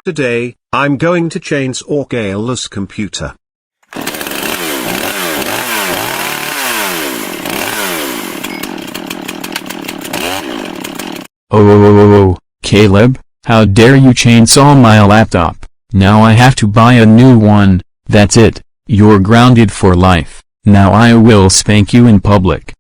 Today, I'm going to chainsaw Caillous' computer. Oh, Caleb, how dare you chainsaw my laptop? Now I have to buy a new one. That's it, you're grounded for life. Now I will spank you in public.